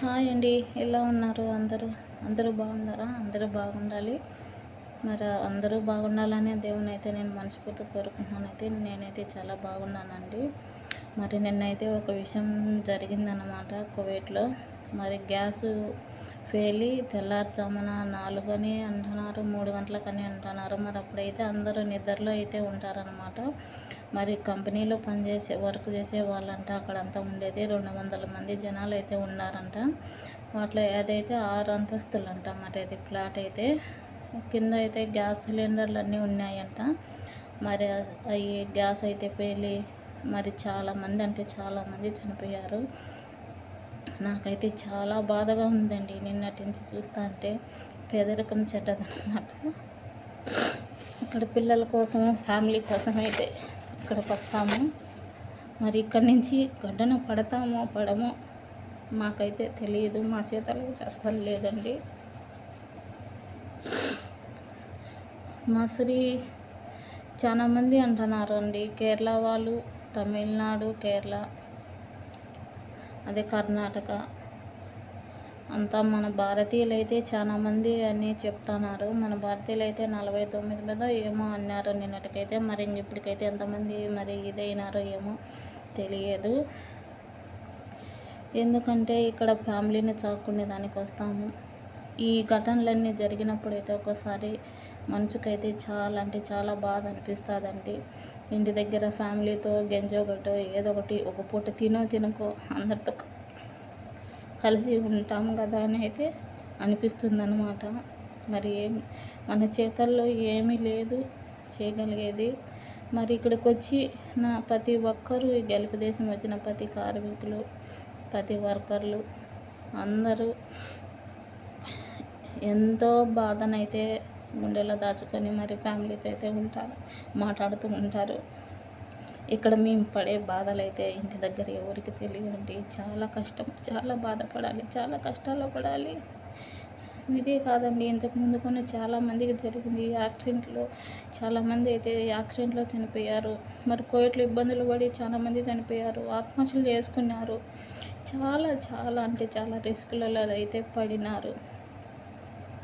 Hi అండి. ఎలా ఉన్నారు అందరూ? అందరూ బాగున్నారా? అందరూ బాగుండాలి. మరి అందరూ బాగుండాలనే దేవునైతే నేను మనస్ఫూర్తిగా కోరుకుంటున్నానైతే. నేనైతే చాలా బాగున్నానండి. మరి నిన్నైతే ఒక విషయం జరిగిందన్నమాట కువైట్లో. మరి గ్యాసు పేలి తెల్లారుజామున 4 అని అంటున్నారు, 3 గంటలకని అంటున్నారు. మరి అప్పుడైతే అందరూ నిద్రలో అయితే ఉంటారనమాట. మరి కంపెనీలో వర్క్ చేసే వాళ్ళంట అక్కడంతా ఉండేది 200 మంది జనాలు అయితే ఉన్నారంట. వాటిలో అదైతే 6 అంతస్తులంట. మరి అది ఫ్లాట్ అయితే కింద అయితే గ్యాస్ సిలిండర్లు అన్నీ ఉన్నాయంట. మరి అవి గ్యాస్ అయితే పేలి మరి చాలామంది అంటే చాలామంది చనిపోయారు. నాకైతే చాలా బాధగా ఉందండి నిన్నటి నుంచి చూస్తా అంటే. పేదరికం చెడ్డదన్నమాట. ఇక్కడ పిల్లల కోసం ఫ్యామిలీ కోసం అయితే ఇక్కడికి వస్తాము. మరి ఇక్కడి నుంచి గడ్డన పడతామో పడమో మాకైతే తెలియదు. మా చేతలు అయితే అస్సలు లేదండి. మసరి చాలామంది అంటున్నారు అండి, కేరళ వాళ్ళు, తమిళనాడు, కేరళ, అదే కర్ణాటక అంతా మన భారతీయులు అయితే చాలామంది అని చెప్తున్నారు. మన భారతీయులు అయితే 49 మీద ఏమో అన్నారు నిన్నటికైతే. మరి ఇప్పటికైతే ఎంతమంది మరి ఇదైనారో ఏమో తెలియదు. ఎందుకంటే ఇక్కడ ఫ్యామిలీని చాకునే దానికి వస్తాము. ఈ ఘటనలన్నీ జరిగినప్పుడు అయితే ఒకసారి మనసుకైతే చాలా అంటే చాలా బాధ అనిపిస్తుందండి. ఇంటి దగ్గర ఫ్యామిలీతో గెంజోగటో ఏదో ఒకటి ఒక పూట తినకో అందరితో కలిసి ఉంటాము కదా అని అయితే అనిపిస్తుందన్నమాట. మరి మన చేతల్లో ఏమీ లేదు చేయగలిగేది. మరి ఇక్కడికి వచ్చి ప్రతి ఒక్కరూ ఈ గల్ఫ్ దేశం వచ్చిన ప్రతి కార్మికులు, ప్రతి వర్కర్లు అందరూ ఎంతో బాధనైతే గుండెలో దాచుకొని మరి ఫ్యామిలీతో అయితే మాట్లాడుతూ ఉంటారు. ఇక్కడ మేము పడే బాధలు అయితే ఇంటి దగ్గర ఎవరికి తెలియదండి. చాలా కష్టం, చాలా బాధపడాలి, చాలా కష్టాల్లో పడాలి. ఇదే కాదండి, ఇంతకుముందు కొన్ని చాలామందికి జరిగింది యాక్సిడెంట్లో. చాలామంది అయితే యాక్సిడెంట్లో చనిపోయారు. మరి కోవిడ్లో ఇబ్బందులు పడి చాలామంది చనిపోయారు, ఆత్మహత్యలు చేసుకున్నారు. చాలా చాలా అంటే చాలా రిస్కులలో అయితే పడినారు.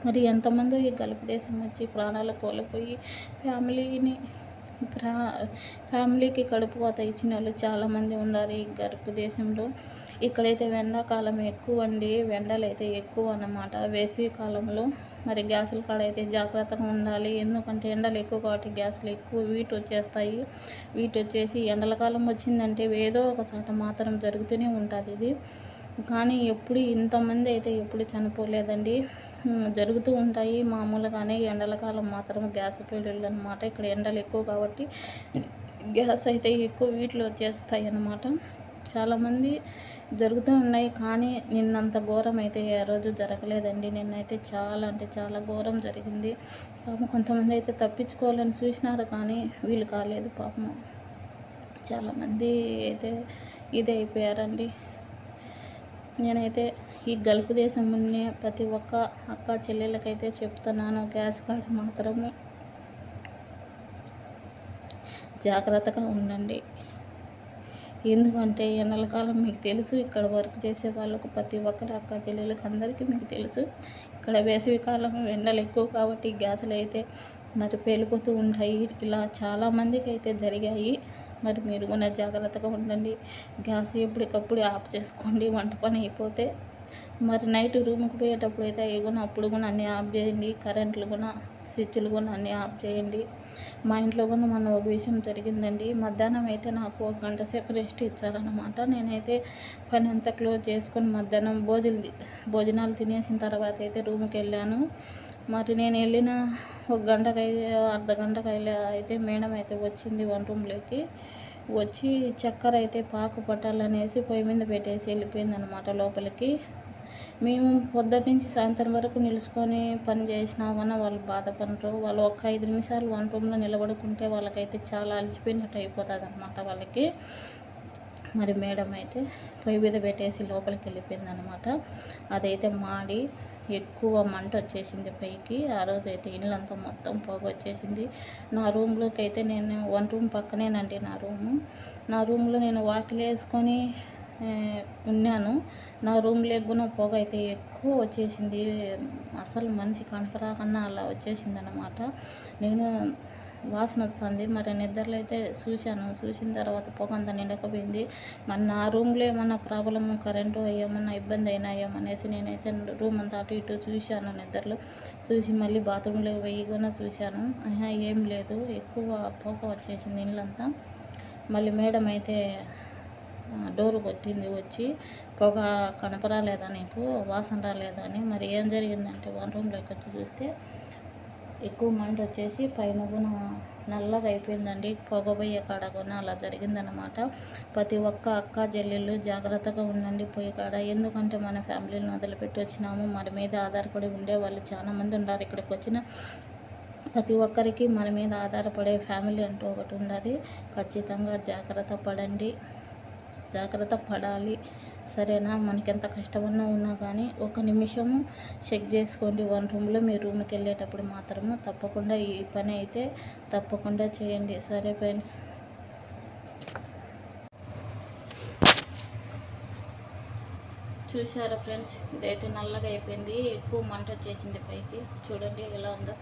మరి ఎంతమందో ఈ గల్ఫ్ దేశం వచ్చి ప్రాణాలు కోల్పోయి ఫ్యామిలీకి కడుపు కోత ఇచ్చిన వాళ్ళు చాలామంది ఉన్నారు ఈ గల్ఫ్ దేశంలో. ఇక్కడైతే ఎండాకాలం ఎక్కువ అండి, ఎండలు అయితే ఎక్కువ అన్నమాట. వేసవి కాలంలో మరి గ్యాసుల కాడ అయితే జాగ్రత్తగా ఉండాలి. ఎందుకంటే ఎండలు ఎక్కువ కాబట్టి గ్యాసులు ఎక్కువ వీట్ వచ్చేస్తాయి. వీట్ వచ్చేసి ఎండల కాలం వచ్చిందంటే ఏదో ఒక చోట మాత్రం జరుగుతూనే ఉంటుంది ఇది. కానీ ఎప్పుడు ఇంతమంది అయితే ఎప్పుడు చనిపోలేదండి. జరుగుతూ ఉంటాయి మామూలుగానే. ఎండల కాలం మాత్రం గ్యాస్ పేలుళ్ళు అనమాట. ఇక్కడ ఎండలు ఎక్కువ కాబట్టి గ్యాస్ అయితే ఎక్కువ వీటిలో వచ్చేస్తాయి అన్నమాట. చాలామంది జరుగుతూ ఉన్నాయి, కానీ నిన్నంత ఘోరం అయితే ఏ రోజు జరగలేదండి. నిన్నైతే చాలా అంటే చాలా ఘోరం జరిగింది. పాపం కొంతమంది అయితే తప్పించుకోవాలని చూసినారు, కానీ వీలు కాలేదు పాపం. చాలామంది అయితే ఇదే అయిపోయారండి. నేనైతే ఈ గల్ఫ్ దేశం ఉన్న ప్రతి ఒక్క అక్క చెల్లెళ్ళకైతే చెప్తున్నాను, గ్యాస్ కార్డ్ మాత్రము జాగ్రత్తగా ఉండండి. ఎందుకంటే ఎండల కాలం మీకు తెలుసు, ఇక్కడ వర్క్ చేసే వాళ్ళకు ప్రతి ఒక్కరు అక్క చెల్లెళ్ళకి అందరికీ మీకు తెలుసు. ఇక్కడ వేసవి కాలం ఎండలు ఎక్కువ కాబట్టి గ్యాసులు అయితే మరి పేలిపోతూ ఉంటాయి. ఇలా చాలామందికి అయితే జరిగాయి. మరి మీరు కూడా జాగ్రత్తగా ఉండండి. గ్యాస్ ఎప్పటికప్పుడు ఆఫ్ చేసుకోండి వంట పని అయిపోతే. మరి నైట్ రూమ్కి పోయేటప్పుడు అయితే అవి కూడా అప్పుడు కూడా అన్నీ ఆఫ్ చేయండి. కరెంట్లు కూడా స్విచ్లు కూడా అన్నీ ఆఫ్ చేయండి. మా ఇంట్లో కూడా మొన్న ఒక విషయం జరిగిందండి. మధ్యాహ్నం అయితే నాకు 1 గంట సేపు రెస్ట్ ఇచ్చారనమాట. నేనైతే పని అంతా క్లోజ్ చేసుకొని మధ్యాహ్నం భోజనాలు తినేసిన తర్వాత అయితే రూమ్కి వెళ్ళాను. మరి నేను వెళ్ళిన 1 గంటకి అర్ధ గంటకి అయితే మేడం అయితే వచ్చింది 1 రూమ్లోకి. వచ్చి చక్కెర అయితే పాకు పట్టాలనేసి పొయ్యి మీద పెట్టేసి వెళ్ళిపోయిందనమాట లోపలికి. మేము పొద్దుటి నుంచి సాయంత్రం వరకు నిలుచుకొని పని చేసినా కానీ వాళ్ళు బాధపడరు. వాళ్ళు ఒక 5 నిమిషాలు 1 రూమ్లో నిలబడుకుంటే వాళ్ళకైతే చాలా అలసిపోయినట్టు అయిపోతుంది అనమాట వాళ్ళకి. మరి మేడం అయితే పొయ్యి మీద పెట్టేసి లోపలికి వెళ్ళిపోయిందనమాట. అదైతే మాడి ఎక్కువ మంట వచ్చేసింది పైకి. ఆ రోజు అయితే ఇల్లంతా మొత్తం పొగ వచ్చేసింది. నా రూమ్లోకి అయితే నేను 1 రూమ్ పక్కనేనండి నా రూము. నా రూమ్లో నేను వాకిలి వేసుకొని ఆ, ఉన్నాను. నా రూమ్‌లోకి కూడా పొగ అయితే ఎక్కువ వచ్చేసింది. అసలు మనిషి కనపరాకన్నా అలా వచ్చేసిందనమాట. నేను వాసన వస్తుంది. మరి నిద్రలో అయితే చూశాను. చూసిన తర్వాత పొగ అంతా నిండకపోయింది. మరి నా రూమ్‌లో ఏమన్నా ప్రాబ్లము, కరెంటు ఏమన్నా ఇబ్బంది అయినాయేమో అనేసి నేనైతే రూమ్ అంతా అటు ఇటు చూశాను నిద్రలో. చూసి మళ్ళీ బాత్రూంలోకి పోయి కూడా చూశాను. ఏం లేదు, ఎక్కువ పొగ వచ్చేసింది ఇల్లంతా. మళ్ళీ మేడం అయితే డోర్ కొట్టింది వచ్చి, పొగ కనపరాలేదా నీకు, వాసన రాలేదా అని. మరి ఏం జరిగిందంటే వన్ రూమ్లోకి వచ్చి చూస్తే ఎక్కువ మంట వచ్చేసి పైన కూడా నల్లగా అయిపోయిందండి. పొగ పోయే కాడ కూడా అలా జరిగిందనమాట. ప్రతి ఒక్క అక్క చెల్లెళ్ళు జాగ్రత్తగా ఉండండి పొయ్యి కాడ. ఎందుకంటే మన ఫ్యామిలీని వదిలిపెట్టి వచ్చినాము, మన మీద ఆధారపడి ఉండేవాళ్ళు చాలామంది ఉన్నారు. ఇక్కడికి వచ్చిన ప్రతి ఒక్కరికి మన మీద ఆధారపడే ఫ్యామిలీ అంటూ ఒకటి ఉన్నది. ఖచ్చితంగా జాగ్రత్త పడండి, జాగ్రత్త పడాలి, సరేనా? మనకెంత కష్టమన్నా ఉన్నా కానీ ఒక నిమిషము చెక్ చేసుకోండి. వన్ రూమ్లో మీ రూమ్కి వెళ్ళేటప్పుడు మాత్రము తప్పకుండా ఈ పని అయితే తప్పకుండా చేయండి. సరే ఫ్రెండ్స్, చూసారా ఫ్రెండ్స్, ఇదైతే నల్లగా అయిపోయింది. ఎక్కువ మంట వచ్చేసింది పైకి. చూడండి ఎలా ఉందో.